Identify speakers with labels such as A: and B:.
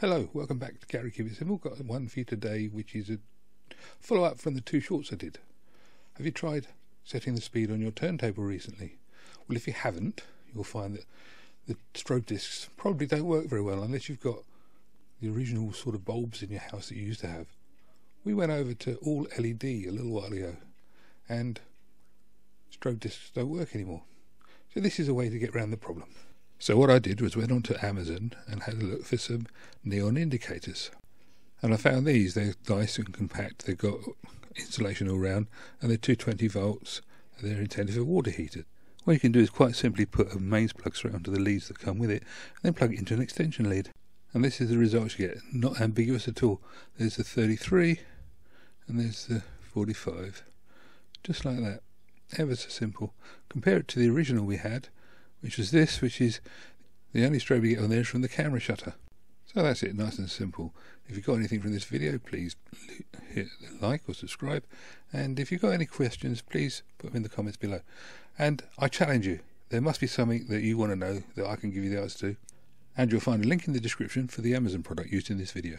A: Hello, welcome back to Gary Keep It Simple. Got one for you today, which is a follow-up from the two shorts I did. Have you tried setting the speed on your turntable recently? Well, if you haven't, you'll find that the strobe discs probably don't work very well unless you've got the original sort of bulbs in your house that you used to have. We went over to all LED a little while ago, and strobe discs don't work anymore. So this is a way to get around the problem. So what I did was went onto Amazon and had a look for some neon indicators. And I found these. They're nice and compact. They've got insulation all round, and they're 220 volts, and they're intended for water heaters. What you can do is quite simply put a mains plug straight onto the leads that come with it, and then plug it into an extension lead. And this is the results you get. Not ambiguous at all. There's the 33, and there's the 45. Just like that. Ever so simple. Compare it to the original we had, which was this, which is the only strobe you get on there is from the camera shutter. So that's it, nice and simple. If you've got anything from this video, please hit the like or subscribe. And if you've got any questions, please put them in the comments below. And I challenge you, there must be something that you want to know that I can give you the answer to. And you'll find a link in the description for the Amazon product used in this video.